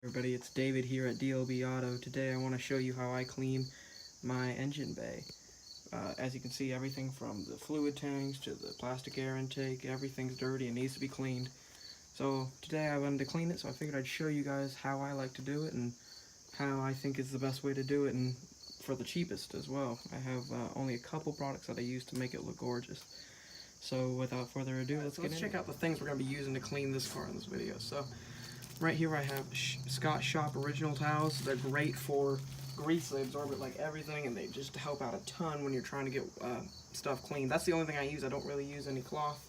Everybody, it's David here at DLB Auto. Today I want to show you how I clean my engine bay. As you can see, everything from the fluid tanks to the plastic air intake, everything's dirty and needs to be cleaned. So today I wanted to clean it, so I figured I'd show you guys how I like to do it and how I think is the best way to do it, and for the cheapest as well. I have only a couple products that I use to make it look gorgeous. So without further ado, let's check out the things we're going to be using to clean this car in this video. So right here I have Scott Shop Original Towels. They're great for grease. They absorb it like everything, and they just help out a ton when you're trying to get stuff clean. That's the only thing I use. I don't really use any cloth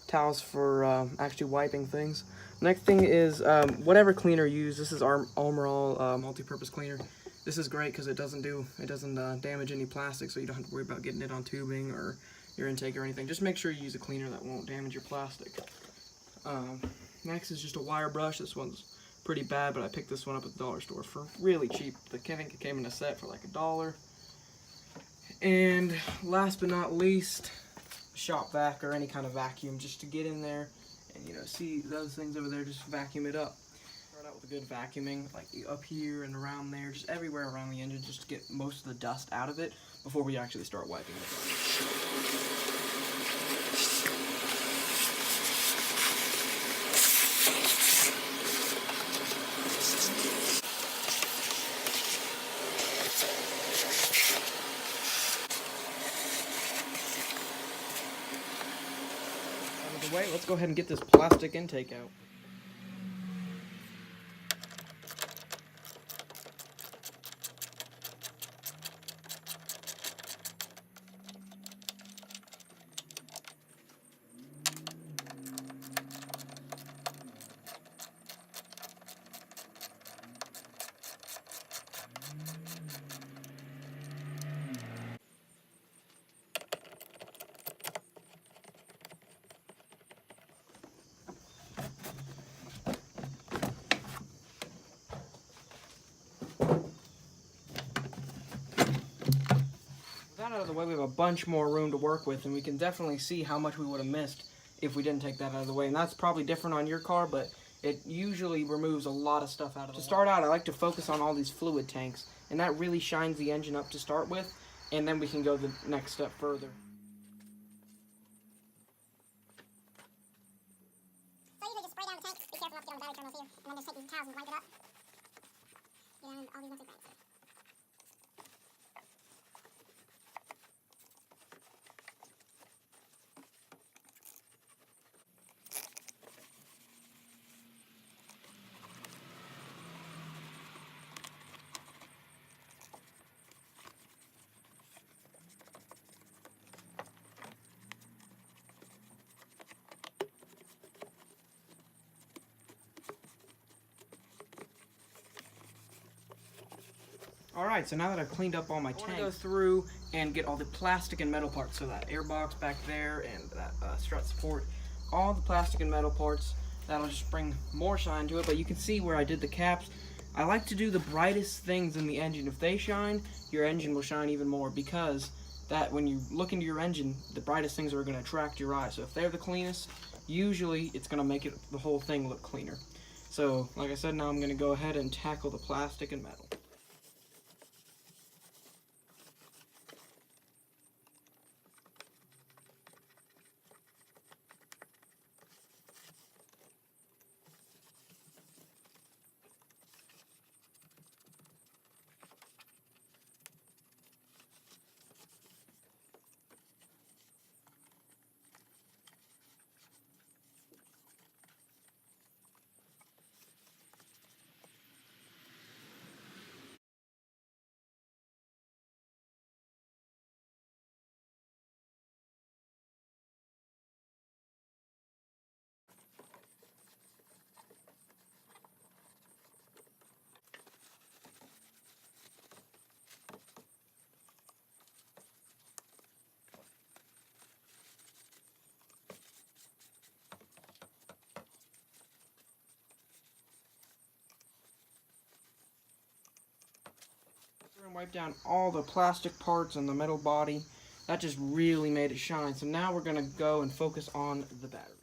towels for actually wiping things. Next thing is whatever cleaner you use. This is Armor All multi-purpose cleaner. This is great because it doesn't damage any plastic, so you don't have to worry about getting it on tubing or your intake or anything. Just make sure you use a cleaner that won't damage your plastic. Next is just a wire brush. This one's pretty bad, but I picked this one up at the dollar store for really cheap. I think it came in a set for like $1. And last but not least, shop vac or any kind of vacuum, just to get in there and see those things over there, just vacuum it up. Start out with a good vacuuming, like up here and around there, just everywhere around the engine, just to get most of the dust out of it before we actually start wiping it. Way, let's go ahead and get this plastic intake out. That out of the way, we have a bunch more room to work with, and we can definitely see how much we would have missed if we didn't take that out of the way. And that's probably different on your car, but it usually removes a lot of stuff out of it. To start out, I like to focus on all these fluid tanks, and that really shines the engine up to start with, and then we can go the next step further. So usually just spray down the tank, be careful not to get on the battery terminals here, and then just take these towels and wipe it up. Get on all these nothing things. Alright, so now that I've cleaned up all my tanks, I want to go through and get all the plastic and metal parts. So that airbox back there and that strut support, all the plastic and metal parts. That'll just bring more shine to it, but you can see where I did the caps. I like to do the brightest things in the engine. If they shine, your engine will shine even more, because that when you look into your engine, the brightest things are going to attract your eye. So if they're the cleanest, usually it's going to make the whole thing look cleaner. So like I said, now I'm going to go ahead and tackle the plastic and metal. And wipe down all the plastic parts and the metal body. That just really made it shine. So now we're going to go and focus on the battery.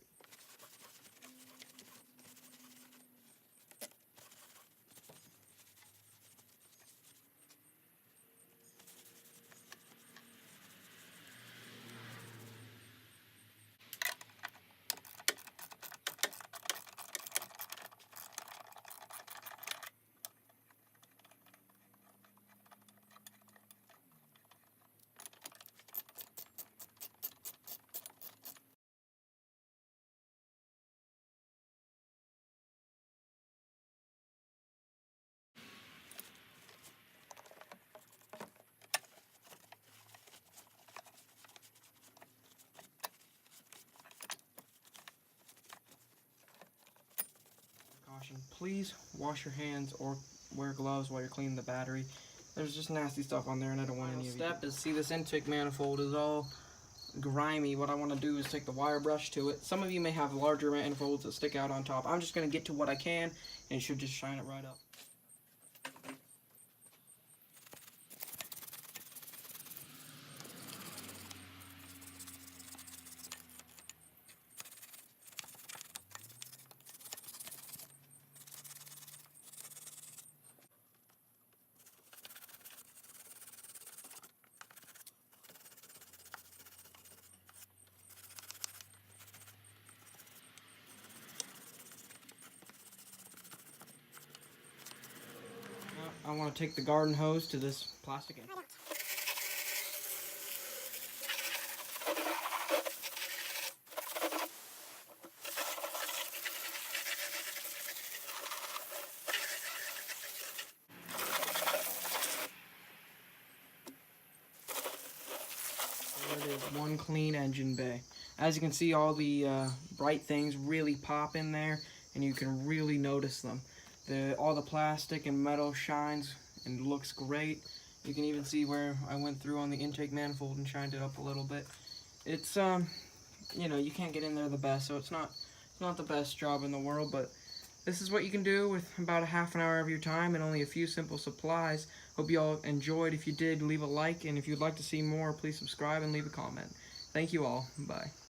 caution. Please wash your hands or wear gloves while you're cleaning the battery. There's just nasty stuff on there and I don't want any of you. Step is, see, this intake manifold is all grimy. What I want to do is take the wire brush to it. Some of you may have larger manifolds that stick out on top. I'm just going to get to what I can and it should just shine it right up. I want to take the garden hose to this plastic end. There it is, one clean engine bay. As you can see, all the bright things really pop in there and you can really notice them. All the plastic and metal shines and looks great. You can even see where I went through on the intake manifold and shined it up a little bit. It's you know, you can't get in there the best, so it's not the best job in the world, but this is what you can do with about a half an hour of your time and only a few simple supplies. Hope you all enjoyed. If you did, leave a like, and if you'd like to see more, please subscribe and leave a comment. Thank you all. Bye.